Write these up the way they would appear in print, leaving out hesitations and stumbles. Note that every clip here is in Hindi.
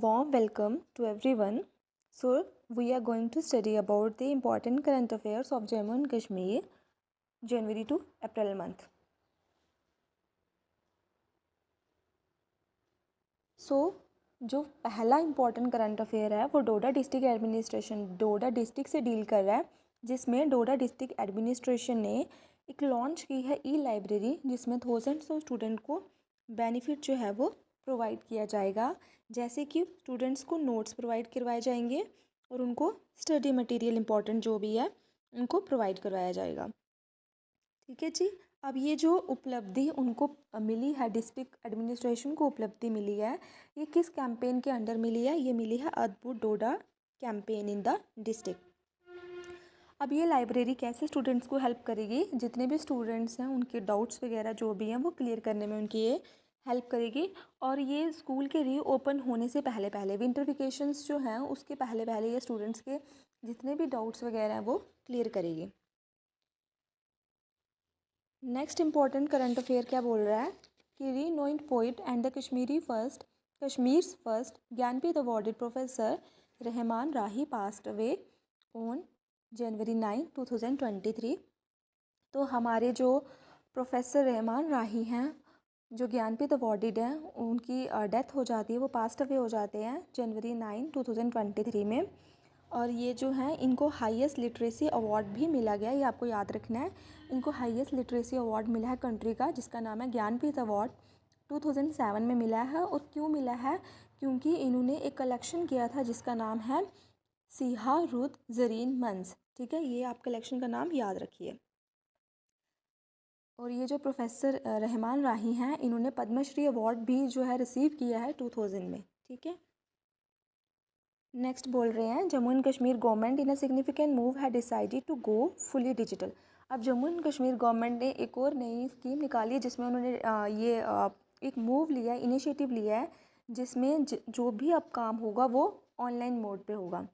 warm welcome to everyone. So, we are going to study about the important current affairs of Jammu and Kashmir, January to April month. जो पहला इम्पॉर्टेंट करंट अफेयर है वो डोडा डिस्ट्रिक्ट एडमिनिस्ट्रेशन डोडा डिस्ट्रिक्ट से डील कर रहा है, जिसमें डोडा डिस्ट्रिक्ट एडमिनिस्ट्रेशन ने एक लॉन्च की है ई लाइब्रेरी, जिसमें थाउजेंड्स ऑफ स्टूडेंट को बेनिफिट जो है वो प्रोवाइड किया जाएगा। जैसे कि स्टूडेंट्स को नोट्स प्रोवाइड करवाए जाएंगे और उनको स्टडी मटेरियल इम्पॉर्टेंट जो भी है उनको प्रोवाइड करवाया जाएगा। ठीक है जी। अब ये जो उपलब्धि उनको मिली है, डिस्ट्रिक्ट एडमिनिस्ट्रेशन को उपलब्धि मिली है, ये किस कैंपेन के अंडर मिली है? ये मिली है अद्भुत डोडा कैंपेन इन द डिस्ट्रिक्ट। अब ये लाइब्रेरी कैसे स्टूडेंट्स को हेल्प करेगी? जितने भी स्टूडेंट्स हैं उनके डाउट्स वगैरह जो भी हैं वो क्लियर करने में उनकी ये हेल्प करेगी। और ये स्कूल के रीओपन होने से पहले पहले, विंटर वेकेशंस जो हैं उसके पहले पहले ये स्टूडेंट्स के जितने भी डाउट्स वगैरह हैं वो क्लियर करेगी। नेक्स्ट इम्पॉर्टेंट करंट अफेयर क्या बोल रहा है कि renowned poet and the Kashmir's first Jnanpith awarded professor Rahman Rahi passed away on January 9, 2023। तो हमारे जो प्रोफेसर रहमान राही हैं जो ज्ञानपीठ अवॉर्डेड हैं, उनकी डेथ हो जाती है, वो पास्ट अवे हो जाते हैं January 9, 2023 में। और ये जो हैं इनको हाईएस्ट लिटरेसी अवार्ड भी मिला गया, ये आपको याद रखना है। इनको हाईएस्ट लिटरेसी अवार्ड मिला है कंट्री का, जिसका नाम है ज्ञानपीठ अवार्ड, 2007 में मिला है। और क्यों मिला है? क्योंकि इन्होंने एक कलेक्शन किया था जिसका नाम है सिहा रुद जरीन मंस। ठीक है, ये आप कलेक्शन का नाम याद रखिए। और ये जो प्रोफेसर रहमान राही हैं, इन्होंने पद्मश्री अवार्ड भी जो है रिसीव किया है 2000 में। ठीक है। नेक्स्ट बोल रहे हैं Jammu and Kashmir government in a significant move है decided to go fully digital. अब जम्मू एंड कश्मीर गवर्नमेंट ने एक और नई स्कीम निकाली है, जिसमें उन्होंने एक मूव लिया है, इनिशिएटिव लिया है, जिसमें जो भी अब काम होगा वो ऑनलाइन मोड पे होगा।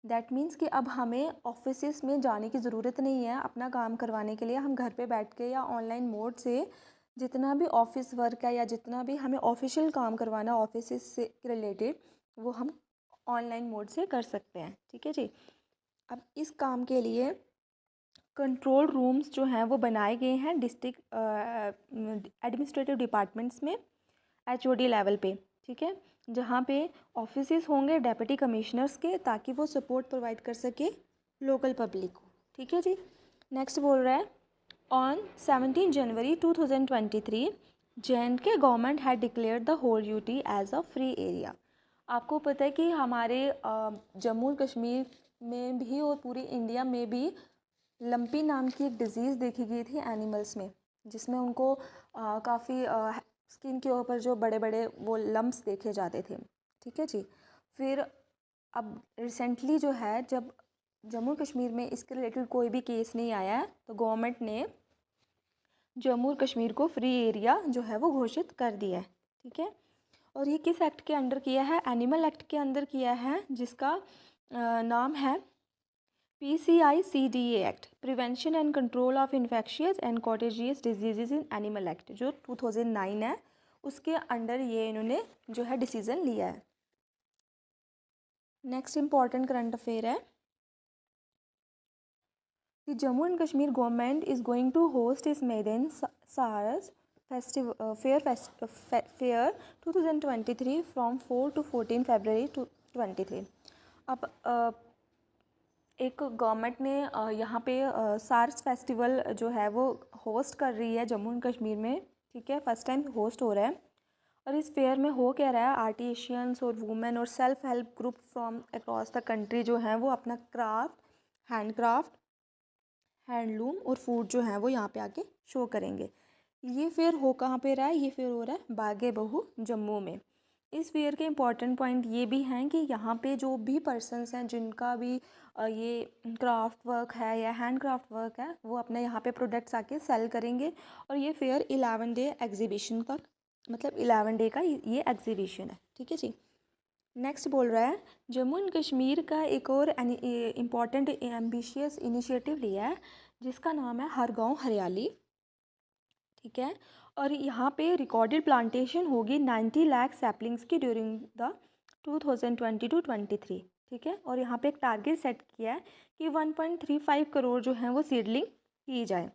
दैट मीन्स कि अब हमें ऑफिस में जाने की ज़रूरत नहीं है अपना काम करवाने के लिए। हम घर पे बैठ के या ऑनलाइन मोड से जितना भी ऑफिस वर्क है या जितना भी हमें ऑफिशियल काम करवाना ऑफिस से रिलेटेड, वो हम ऑनलाइन मोड से कर सकते हैं। ठीक है जी। अब इस काम के लिए कंट्रोल रूम्स जो हैं वो बनाए गए हैं डिस्ट्रिक्ट एडमिनिस्ट्रेटिव डिपार्टमेंट्स में, HOD लेवल पे। ठीक है, जहाँ पे ऑफिसेस होंगे डेप्यूटी कमिश्नर्स के, ताकि वो सपोर्ट प्रोवाइड कर सके लोकल पब्लिक को। ठीक है जी। नेक्स्ट बोल रहा है on 17 January 2023 J&K government had declared the whole UT as a free area. आपको पता है कि हमारे जम्मू कश्मीर में भी और पूरी इंडिया में भी लंपी नाम की एक डिज़ीज़ देखी गई थी एनिमल्स में, जिसमें उनको काफ़ी स्किन के ऊपर जो बड़े बड़े वो लम्प्स देखे जाते थे। ठीक है जी। फिर अब रिसेंटली जो है, जब जम्मू कश्मीर में इसके रिलेटेड कोई भी केस नहीं आया है, तो गवर्नमेंट ने जम्मू कश्मीर को फ्री एरिया जो है वो घोषित कर दिया है। ठीक है। और ये किस एक्ट के अंडर किया है? एनिमल एक्ट के अंदर किया है, जिसका नाम है PCI-CDA act, prevention and control of infectious and contagious diseases in animal act, जो 2009 है, उसके अंडर ये इन्होंने जो है डिसीज़न लिया है। नेक्स्ट इम्पॉर्टेंट करंट अफेयर है कि Jammu and Kashmir government is going to host इस मेदन सारस फेयर 2023 फ्रॉम 4 to 14 February 2023। अब एक गवर्नमेंट ने यहाँ पे सार्स फेस्टिवल जो है वो होस्ट कर रही है जम्मू एंड कश्मीर में। ठीक है, फर्स्ट टाइम होस्ट हो रहा है। और इस फेयर में हो क्या रहा है, आर्टिशियंस और वुमेन और self help group from across the country जो हैं वो अपना हैंडक्राफ्ट, हैंडलूम और फूड जो है वो यहाँ पे आके शो करेंगे। ये फेयर हो कहाँ पे रहा है? ये फेयर हो रहा है बागे बहू जम्मू में। इस फेयर के इम्पॉर्टेंट पॉइंट ये भी हैं कि यहाँ पे जो भी पर्सन्स हैं जिनका भी ये क्राफ्ट वर्क है या हैंड क्राफ्ट वर्क है, वो अपने यहाँ पे प्रोडक्ट्स आके सेल करेंगे। और ये फेयर 11 डे एग्जीबिशन का, मतलब 11 डे का ये एग्जीबिशन है। ठीक है जी। नेक्स्ट बोल रहा है जम्मू एंड कश्मीर का एक और इम्पॉर्टेंट एम्बिशियस इनिशिएटिव लिया है, जिसका नाम है हर गांव हरियाली। ठीक है। और यहाँ पे रिकॉर्डेड प्लांटेशन होगी 90 लाख सैपलिंग्स की ड्यूरिंग द 2020 टू 23, ठीक है। और यहाँ पे एक टारगेट सेट किया है कि 1.35 करोड़ जो हैं वो सीडलिंग की जाए।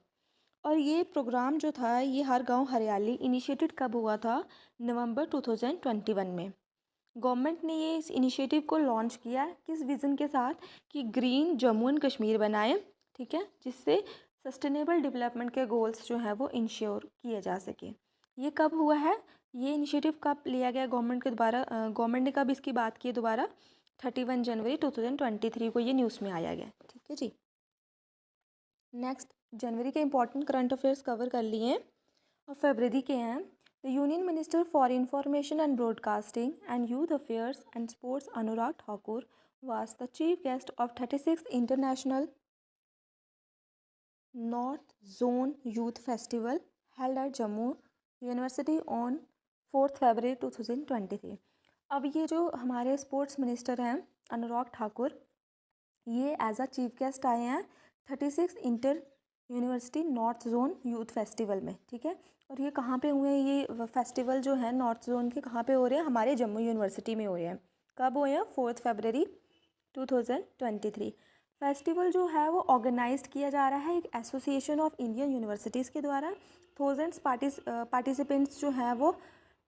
और ये प्रोग्राम जो था, ये हर गांव हरियाली इनिशिएटिव कब हुआ था? नवंबर 2021 में। गवर्नमेंट ने ये इस इनिशिएटिव को लॉन्च किया किस विज़न के साथ? कि ग्रीन जम्मू एंड कश्मीर बनाए, ठीक है, जिससे सस्टेनेबल डेवलपमेंट के गोल्स जो हैं वो इंश्योर किए जा सके। ये कब हुआ है? ये इनिशिएटिव कब लिया गया गवर्नमेंट के द्वारा? गवर्नमेंट ने कब इसकी बात की है दोबारा? 31 जनवरी 2023 को ये न्यूज़ में आया गया, ठीक है जी। नेक्स्ट, जनवरी के इंपॉर्टेंट करंट अफेयर्स कवर कर लिए हैं और फरवरी के हैं। The union minister for information and broadcasting and youth affairs and sports Anurag Thakur was the chief guest of 36th International North Zone Youth Festival held at Jammu University on 4th February 2023। अब ये जो हमारे स्पोर्ट्स मिनिस्टर हैं अनुराग ठाकुर, ये एज अ चीफ गेस्ट आए हैं 36 inter university north zone youth festival में, ठीक है। और ये कहाँ पे हुए हैं? ये फेस्टिवल जो है नॉर्थ जोन के कहाँ पे हो रहे हैं? हमारे जम्मू यूनिवर्सिटी में हो रहे हैं। कब हुए हैं? 4 फरवरी 2023। फेस्टिवल जो है वो ऑर्गेनाइज्ड किया जा रहा है एक एसोसिएशन ऑफ इंडियन यूनिवर्सिटीज़ के द्वारा। थाउजेंड्स पार्टिसिपेंट्स जो हैं वो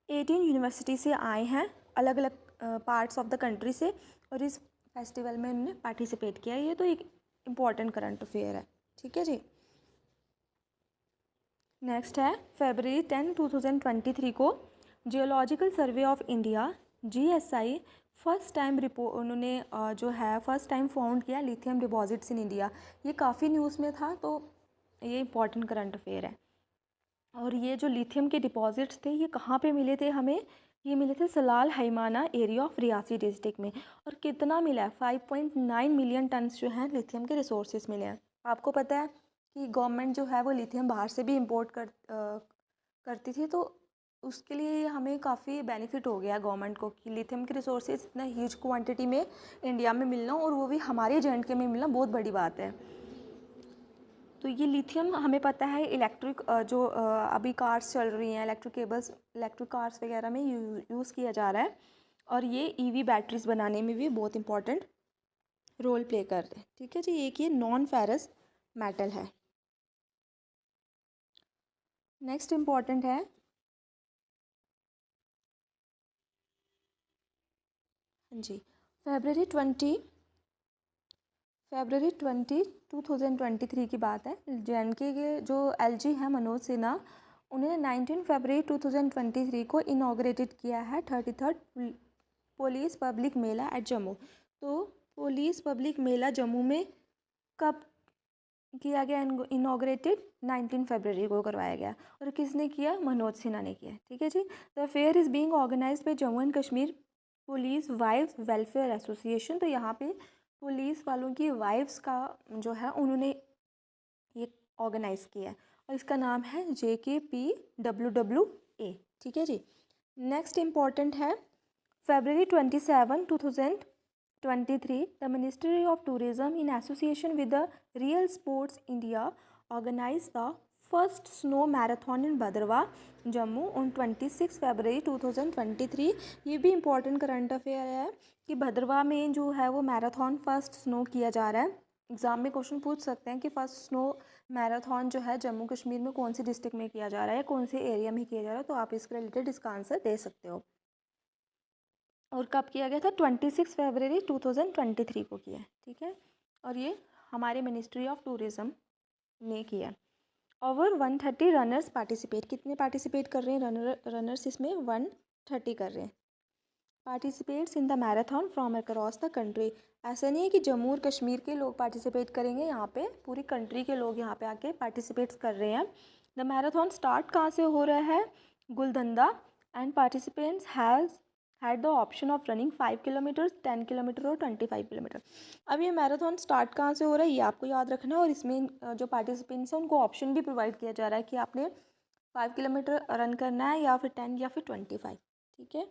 18 यूनिवर्सिटी से आए हैं, अलग अलग पार्ट्स ऑफ द कंट्री से, और इस फेस्टिवल में उन्होंने पार्टिसिपेट किया। ये तो एक इम्पॉर्टेंट करंट अफेयर है, ठीक है जी। नेक्स्ट है फरवरी 10, 2023 को geological survey of India GSI first time report उन्होंने जो है फर्स्ट टाइम फाउंड किया लिथियम डिपॉजिट्स इन इंडिया। ये काफ़ी न्यूज़ में था, तो ये इंपॉर्टेंट करंट अफेयर है। और ये जो लिथियम के डिपॉजिट्स थे ये कहाँ पे मिले थे हमें? ये मिले थे सलाल हैमाना एरिया ऑफ रियासी डिस्ट्रिक्ट में। और कितना मिला है? 5.9 मिलियन टन्स जो हैं लिथियम के रिसोर्सेज मिले हैं। आपको पता है कि गवर्नमेंट जो है वो लिथियम बाहर से भी इम्पोर्ट करती थी, तो उसके लिए हमें काफ़ी बेनिफिट हो गया गवर्नमेंट को कि लिथियम के रिसोर्सेज इतना ह्यूज क्वांटिटी में इंडिया में मिलना, और वो भी हमारे J&K में मिलना बहुत बड़ी बात है। तो ये लिथियम हमें पता है इलेक्ट्रिक जो अभी कार्स चल रही हैं, इलेक्ट्रिक केबल्स, इलेक्ट्रिक कार्स वगैरह में यूज़ किया जा रहा है, और ये EV बैटरीज बनाने में भी बहुत इंपॉर्टेंट रोल प्ले कर रहे हैं, ठीक है जी। एक ये नॉन फेरस मेटल है। नेक्स्ट इम्पॉर्टेंट है जी फरवरी 20 2023 की बात है। J&K के जो LG हैं मनोज सिन्हा, उन्होंने 19 फरवरी 2023 को इनाग्रेटेड किया है 33rd पुलिस पब्लिक मेला एट जम्मू। तो पुलिस पब्लिक मेला जम्मू में कब किया गया? इनाग्रेटेड 19 फरवरी को करवाया गया। और किसने किया? मनोज सिन्हा ने किया, ठीक है जी। The fair is being organised by Jammu and Kashmir police wives welfare association. तो यहाँ पे पुलिस वालों की वाइव्स का जो है उन्होंने ये ऑर्गेनाइज़ किया है, और इसका नाम है JKPWWA, ठीक है जी। नेक्स्ट इम्पॉर्टेंट है February 27, 2023 the ministry of tourism in association with the real sports India organise the first snow marathon in Bhaderwah Jammu on 26 February 2023। ये भी इम्पॉर्टेंट करंट अफेयर है कि भद्रवा में जो है वो मैराथन फर्स्ट स्नो किया जा रहा है। एग्ज़ाम में क्वेश्चन पूछ सकते हैं कि फर्स्ट स्नो मैराथन जो है जम्मू कश्मीर में कौन सी डिस्ट्रिक्ट में किया जा रहा है, कौन से एरिया में किया जा रहा है, तो आप इसके रिलेटेड इसका आंसर दे सकते हो। और कब किया गया था? 26 फरवरी 2023 को किया, ठीक है। और ये हमारे मिनिस्ट्री ऑफ टूरिज़्म ने किया। ओवर 130 रनर्स पार्टिसिपेट, कितने पार्टिसिपेट कर रहे हैं रनर्स इसमें? 130 कर रहे हैं participates in the marathon from across the country. ऐसा नहीं है कि जम्मू और कश्मीर के लोग पार्टिसिपेट करेंगे, यहाँ पे पूरी कंट्री के लोग यहाँ पे आके पार्टिसिपेट्स कर रहे हैं। द मैराथन स्टार्ट कहाँ से हो रहा है? Guldanda, and participants has had the option of running 5 kilometre, 10 kilometre और 25 किलोमीटर। अब ये मैराथन स्टार्ट कहाँ से हो रहा है ये आपको याद रखना है, और इसमें जो पार्टिसिपेंट्स हैं उनको ऑप्शन भी प्रोवाइड किया जा रहा है कि आपने 5 किलोमीटर रन करना है या फिर 10 या फिर 25, ठीक है।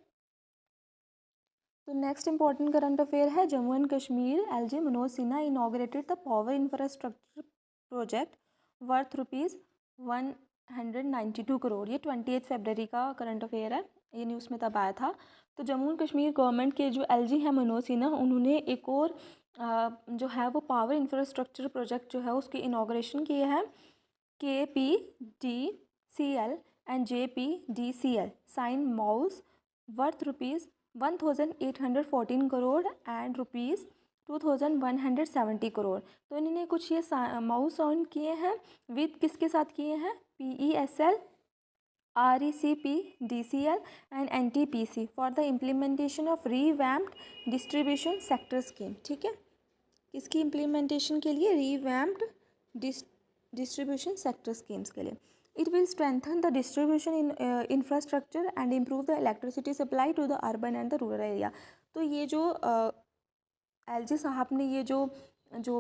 तो नेक्स्ट इंपॉर्टेंट करंट अफेयर है Jammu and Kashmir LG Manoj Sinha inaugurated the power infrastructure project worth ₹192 crore. ये 28 फरवरी का करंट अफेयर है। ये न्यूज़ में तब आया था। तो जम्मू एंड कश्मीर गवर्नमेंट के जो एलजी हैं मनोज सिन्हा, उन्होंने एक और जो है वो पावर इंफ्रास्ट्रक्चर प्रोजेक्ट जो है उसकी इनाग्रेशन किया है। KPDCL and JPDCL sign MoUs worth ₹1,814 crore and ₹2,170 crore. तो इन्होंने कुछ ये माउस साइन किए हैं विद किसके साथ किए हैं? PESL, RECPDCL and NTPC for the implementation of revamped distribution sector scheme. ठीक है, किसकी इम्प्लीमेंटेशन के लिए? रीवैम्प्ड डिस्ट्रीब्यूशन सेक्टर स्कीम्स के लिए। It will strengthen the distribution infrastructure and improve the electricity supply to the urban and the rural area. तो ये जो एलजी साहब ने ये जो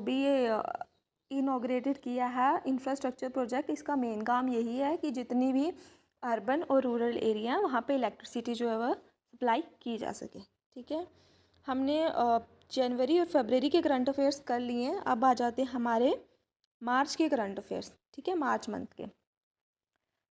भी ये इनॉग्रेटेड किया है इंफ्रास्ट्रक्चर प्रोजेक्ट, इसका मेन काम यही है कि जितनी भी अर्बन और रूरल एरिया वहाँ पे इलेक्ट्रिसिटी जो है वह सप्लाई की जा सके। ठीक है, हमने जनवरी और फरवरी के करंट अफेयर्स कर लिए हैं। अब आ जाते हैं हमारे मार्च के करंट अफेयर्स। ठीक है, मार्च मंथ के।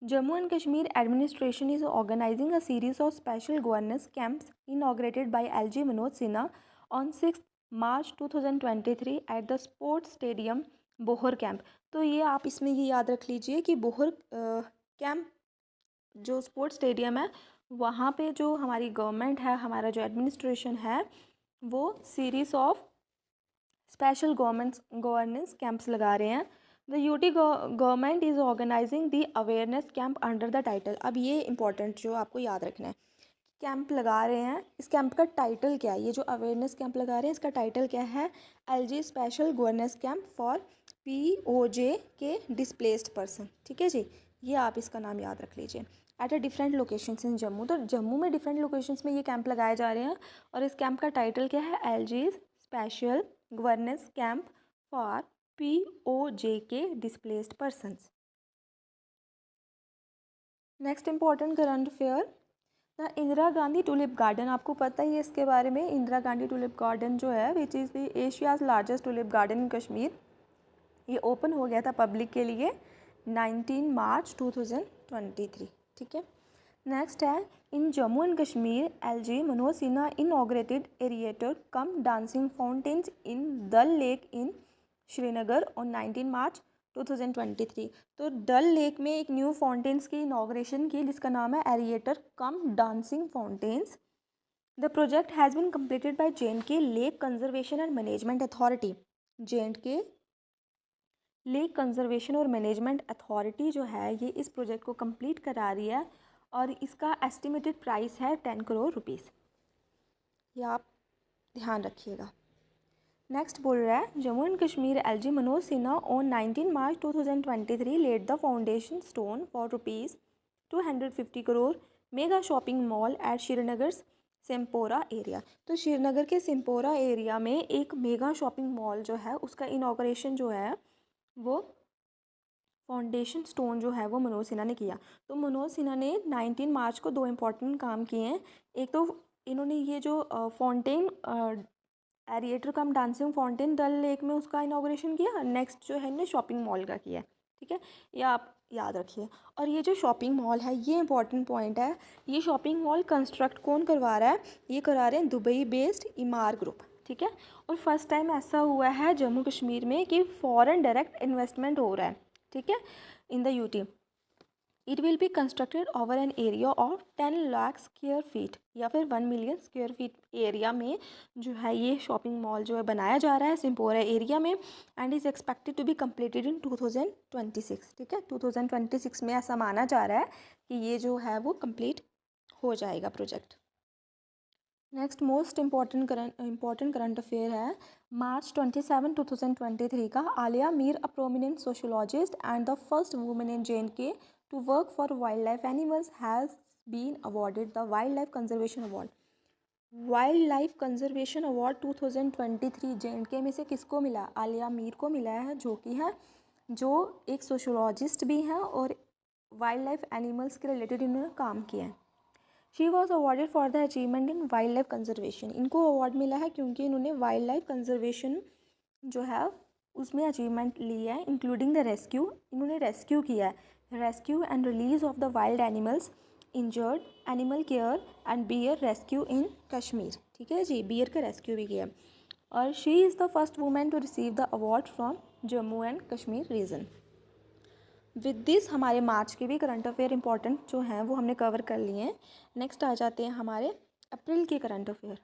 Jammu and Kashmir administration is organising a series of special governance camps inaugurated by LG Manoj Sinha on 6 March 2023 at the sports stadium Bohar camp. तो ये आप इसमें ये याद रख लीजिए कि बोहर कैंप जो स्पोर्ट्स स्टेडियम है वहाँ पे जो हमारी गवर्नमेंट है, हमारा जो एडमिनिस्ट्रेशन है, वो series of special governance camps लगा रहे हैं। The UT government is organising the awareness camp under the title. अब ये इंपॉर्टेंट जो आपको याद रखना है, कैंप लगा रहे हैं, इस कैंप का टाइटल क्या है? ये जो अवेयरनेस कैंप लगा रहे हैं इसका टाइटल क्या है? LG special governance camp for POJ के डिस्प्लेस्ड पर्सन। ठीक है जी, ये आप इसका नाम याद रख लीजिए। एट अ डिफरेंट लोकेशंस इन जम्मू। तो जम्मू में डिफरेंट लोकेशंस में ये कैंप लगाए जा रहे हैं और इस कैंप का टाइटल क्या है? LG special governance camp for POJ के displaced persons. Next important current affair, the Indira Gandhi tulip garden. आपको पता ही है इसके बारे में। इंदिरा गांधी टूलिप गार्डन जो है which is the Asia's largest tulip garden इन कश्मीर, ये ओपन हो गया था पब्लिक के लिए 19 मार्च 2023। ठीक है, नेक्स्ट है in Jammu and Kashmir LG Manoj Sinha inaugurated aerator cum dancing fountains in Dal lake in Srinagar on 19 March 2023। तो डल लेक में एक न्यू फाउंटेन्स की इनॉग्रेशन की जिसका नाम है aerator cum dancing fountains. The project has been completed by JNK lake conservation and management authority. JNK lake conservation और मैनेजमेंट अथॉरिटी जो है ये इस प्रोजेक्ट को कंप्लीट करा रही है और इसका एस्टिमेटेड प्राइस है 10 करोड़ रुपीज़। ये आप ध्यान रखिएगा। नेक्स्ट बोल रहा है Jammu and Kashmir LG Manoj Sinha on 19 March 2023 laid the foundation stone for ₹250 crore mega shopping mall at Srinagar Simpora area. तो श्रीनगर के सिम्पोरा एरिया में एक मेगा शॉपिंग मॉल जो है उसका इनॉग्रेशन जो है वो फाउंडेशन स्टोन जो है वो मनोज सिन्हा ने किया। तो मनोज सिन्हा ने 19 मार्च को 2 इम्पॉर्टेंट काम किए हैं। एक तो इन्होंने ये जो फाउंटेन एरिएटर कम डांसिंग फाउंटेन डल लेक में उसका इनॉग्रेशन किया। नेक्स्ट जो है इन्होंने शॉपिंग मॉल का किया है। ठीक है, ये आप याद रखिए। और ये जो शॉपिंग मॉल है ये इंपॉर्टेंट पॉइंट है, ये शॉपिंग मॉल कंस्ट्रक्ट कौन करवा रहा है? ये करा रहे हैं दुबई बेस्ड इमार ग्रुप। ठीक है, और फर्स्ट टाइम ऐसा हुआ है जम्मू कश्मीर में कि फॉरेन डायरेक्ट इन्वेस्टमेंट हो रहा है। ठीक है, in the UT. It will be constructed over an area of 10 lakh square feet या फिर 1 मिलियन स्क्वायर फीट एरिया में जो है ये शॉपिंग मॉल जो है बनाया जा रहा है सिम्पोरा एरिया में and is expected to be completed in 2026। ठीक है, 2026 में ऐसा माना जा रहा है कि ये जो है वो कंप्लीट हो जाएगा project. Next most important current affair है मार्च 27, 2023 का। Aliya Mir a prominent sociologist and the first women in JNK to work for wildlife animals has been awarded the wildlife conservation award. Wildlife conservation award 2023 JNK में से किसको मिला? आलिया मीर को मिला है, जो एक सोशोलॉजिस्ट भी हैं और वाइल्ड लाइफ एनिमल्स के रिलेटेड इन्होंने काम किया है। She was awarded for the achievement in wild life conservation. इनको अवार्ड मिला है क्योंकि इन्होंने वाइल्ड लाइफ कंजर्वेशन जो है उसमें अचीवमेंट ली है, इंक्लूडिंग द रेस्क्यू। इन्होंने रेस्क्यू किया है, rescue and release of the wild animals injured, animal care and bear rescue in Kashmir. ठीक है जी, बियर का रेस्क्यू भी किया। और she is the first women to receive the award from Jammu and Kashmir region. With this हमारे मार्च के भी करंट अफेयर इंपॉर्टेंट जो हैं वो हमने कवर कर लिए हैं। नेक्स्ट आ जाते हैं हमारे अप्रैल के current affair.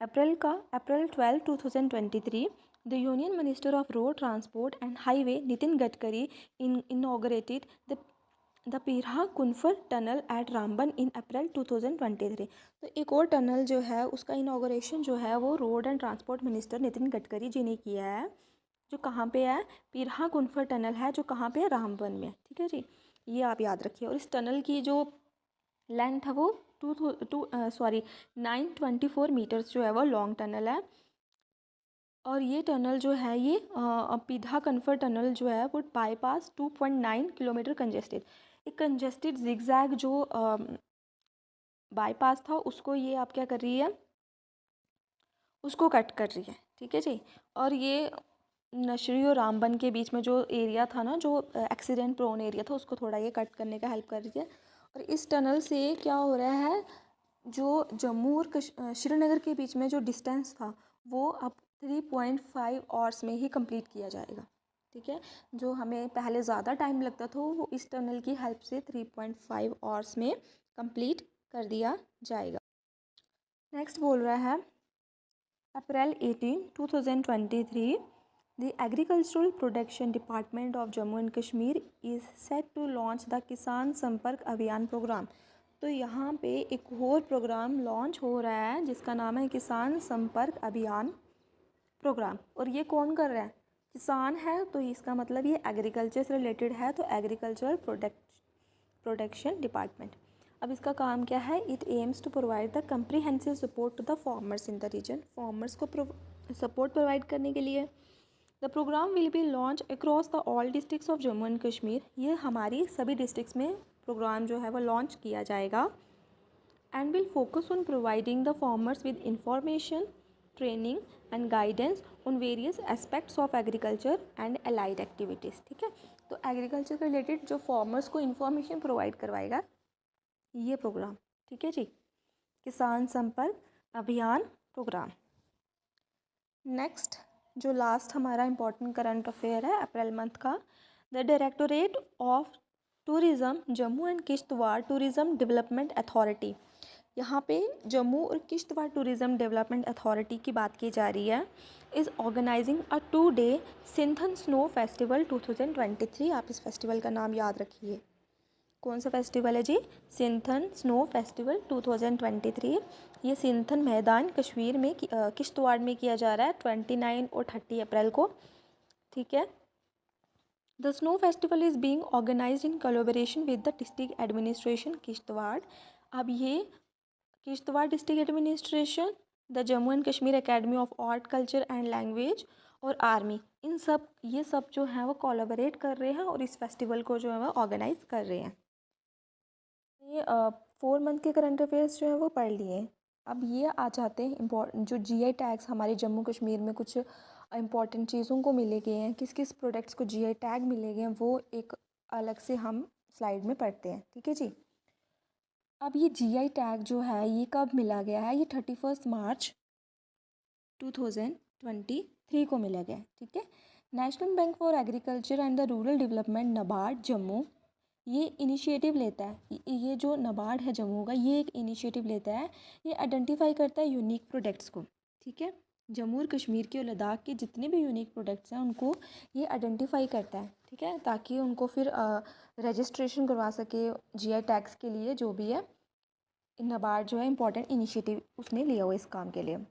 April 12, 2023, the union minister of road transport and highway Nitin Gadkari inaugurated the Peerah Kunfer tunnel at Ramban in April 2023। तो एक और टनल जो है उसका इनॉग्रेशन जो है वो road and transport minister Nitin Gadkari ji ने किया है, जो कहाँ पे है, पीरहा कुनफर टनल है जो कहाँ पे है, रामबन में। ठीक है जी, ये आप याद रखिए। और इस टनल की जो लेंथ है वो 924 मीटर्स जो है वो लॉन्ग टनल है। और ये टनल जो है ये पीरहा कुनफर टनल जो है वो बाईपास 2.9 किलोमीटर कंजेस्टेड, एक कंजेस्टेड जिगजैग जो बाईपास था उसको ये आप क्या कर रही है, उसको कट कर रही है। ठीक है जी। और ये नशरी और रामबन के बीच में जो एरिया था ना, जो एक्सीडेंट प्रोन एरिया था, उसको थोड़ा ये कट करने का हेल्प कर रही है। और इस टनल से क्या हो रहा है, जो जम्मू और श्रीनगर के बीच में जो डिस्टेंस था वो अब 3.5 आवर्स में ही कंप्लीट किया जाएगा। ठीक है, जो हमें पहले ज़्यादा टाइम लगता था वो इस टनल की हेल्प से 3.5 आवर्स में कंप्लीट कर दिया जाएगा। नेक्स्ट बोल रहा है अप्रैल 18, 2023, the Agricultural Production Department of Jammu and Kashmir is set to launch the किसान संपर्क अभियान प्रोग्राम। तो यहाँ पे एक और प्रोग्राम लॉन्च हो रहा है जिसका नाम है किसान संपर्क अभियान प्रोग्राम। और ये कौन कर रहा है, किसान है, तो इसका मतलब ये एग्रीकल्चर से रिलेटेड है, तो एग्रीकल्चरल प्रोडक्शन डिपार्टमेंट। अब इसका काम क्या है, it aims to provide the comprehensive support to the farmers in the region. Farmers को सपोर्ट प्रोवाइड करने के लिए the programme will be launch across the all districts of Jammu and Kashmir. ये हमारी सभी डिस्ट्रिक्ट्स में प्रोग्राम जो है वो लॉन्च किया जाएगा। And will focus on providing the farmers with information, training and guidance on various aspects of agriculture and allied activities. ठीक है, तो एग्रीकल्चर के रिलेटेड जो फार्मर्स को इन्फॉर्मेशन प्रोवाइड करवाएगा ये प्रोग्राम। ठीक है जी, किसान संपर्क अभियान प्रोग्राम। नेक्स्ट जो लास्ट हमारा इम्पोर्टेंट करंट अफेयर है अप्रैल मंथ का, the directorate of tourism Jammu and Kishtwar tourism development authority. यहाँ पे जम्मू और किश्तवाड़ टूरिज़्म डेवलपमेंट अथॉरिटी की बात की जा रही है, is organising a 2-day Sinthan snow festival 2023। आप इस फेस्टिवल का नाम याद रखिए। कौन सा फेस्टिवल है जी, सिंथन स्नो फेस्टिवल 2023। ये सिंथन मैदान कश्मीर में किश्तवाड़ में किया जा रहा है 29 और 30 अप्रैल को। ठीक है, the snow festival is being organised in collaboration with the district administration Kishtwar. अब ये Kishtwar district administration, the Jammu and Kashmir academy of art culture and language और आर्मी, इन सब ये सब जो हैं वो कोलैबोरेट कर रहे हैं और इस फेस्टिवल को जो है वो ऑर्गेनाइज कर रहे हैं। ये 4 मंथ के करंट अफेयर्स जो है वो पढ़ लिए। अब ये आ जाते हैं इम्पोर्टेंट जो जीआई टैग्स हमारे जम्मू कश्मीर में कुछ इम्पॉर्टेंट चीज़ों को मिले गए हैं, किस किस प्रोडक्ट्स को जीआई टैग मिले गए हैं, वो एक अलग से हम स्लाइड में पढ़ते हैं। ठीक है जी। अब ये जीआई टैग जो है ये कब मिला गया है, ये 31 मार्च 2023 को मिला गया है। ठीक है, national bank for agriculture and the rural development NABARD Jammu ये इनिशिएटिव लेता है, ये जो नबार्ड है जम्मू का ये एक इनिशिएटिव लेता है, ये आइडेंटिफाई करता है यूनिक प्रोडक्ट्स को। ठीक है, जम्मू और कश्मीर के और लद्दाख के जितने भी यूनिक प्रोडक्ट्स हैं उनको ये आइडेंटिफाई करता है। ठीक है, ताकि उनको फिर रजिस्ट्रेशन करवा सके जीआई टैग्स के लिए, जो भी है नबार्ड जो है इंपॉर्टेंट इनिशिएटिव उसने लिया हुआ इस काम के लिए।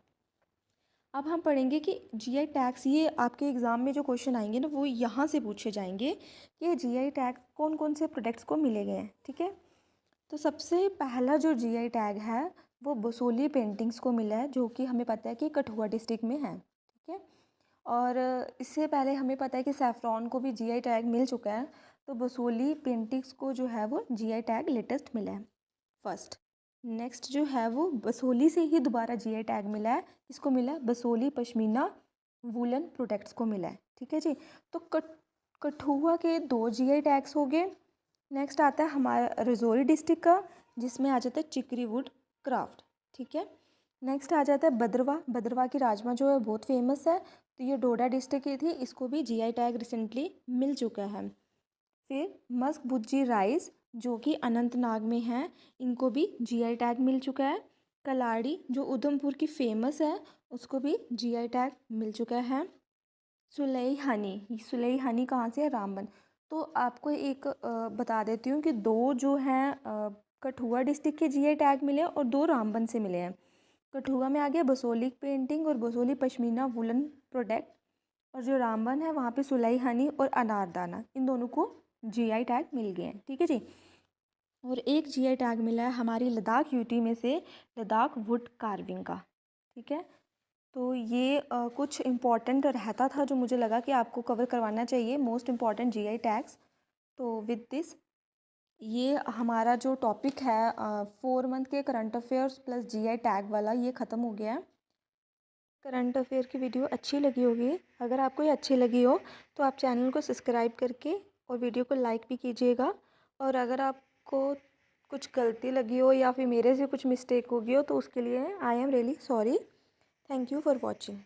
अब हम पढ़ेंगे कि जीआई टैग्स, ये आपके एग्ज़ाम में जो क्वेश्चन आएंगे ना वो यहाँ से पूछे जाएंगे कि जीआई टैग कौन कौन से प्रोडक्ट्स को मिले गए हैं। ठीक है, तो सबसे पहला जो जीआई टैग है वो बसोली पेंटिंग्स को मिला है, जो कि हमें पता है कि कठुआ डिस्ट्रिक्ट में है। ठीक है, और इससे पहले हमें पता है कि सैफ़रॉन को भी जीआई टैग मिल चुका है, तो बसोली पेंटिंग्स को जो है वो जीआई टैग लेटेस्ट मिला है फर्स्ट। नेक्स्ट जो है वो बसोली से ही दोबारा जीआई टैग मिला है, किसको मिला है, बसोली पश्मीना वूलन प्रोडक्ट्स को मिला है। ठीक है जी, तो कठुआ के 2 जीआई टैग्स हो गए। नेक्स्ट आता है हमारा रजौरी डिस्ट्रिक्ट का, जिसमें आ जाता है चिकरी वुड क्राफ्ट। ठीक है, नेक्स्ट आ जाता है भद्रवा। भद्रवा की राजमा जो है बहुत फेमस है, तो ये डोडा डिस्ट्रिक्ट की थी, इसको भी जीआई टैग रिसेंटली मिल चुका है। फिर मस्क भुज्जी राइस जो कि अनंतनाग में है, इनको भी जीआई टैग मिल चुका है। कलाड़ी जो उधमपुर की फेमस है, उसको भी जीआई टैग मिल चुका है। सुलई हनी, सुलई हनी कहाँ से है? रामबन। तो आपको एक बता देती हूँ कि दो जो हैं कठुआ डिस्ट्रिक्ट के जीआई टैग मिले और दो रामबन से मिले हैं। कठुआ में आ गया बसोली पेंटिंग और बसोली पश्मीना वुलन प्रोडक्ट, और जो रामबन है वहाँ पे सुलई हनी और अनारदाना, इन दोनों को जीआई टैग मिल गए हैं। ठीक है जी। और एक जीआई टैग मिला है हमारी लद्दाख यूटी में से, लद्दाख वुड कार्विंग का। ठीक है, तो ये कुछ इम्पॉर्टेंट रहता था जो मुझे लगा कि आपको कवर करवाना चाहिए, मोस्ट इम्पॉर्टेंट जीआई टैग्स। तो विद दिस ये हमारा जो टॉपिक है 4 मंथ के current affairs plus GI tag वाला, ये ख़त्म हो गया है। करंट अफेयर की वीडियो अच्छी लगी होगी, अगर आपको ये अच्छी लगी हो तो आप चैनल को सब्सक्राइब करके और वीडियो को लाइक भी कीजिएगा। और अगर आपको कुछ गलती लगी हो या फिर मेरे से कुछ मिस्टेक हो गई हो तो उसके लिए I am really sorry. Thank you for watching.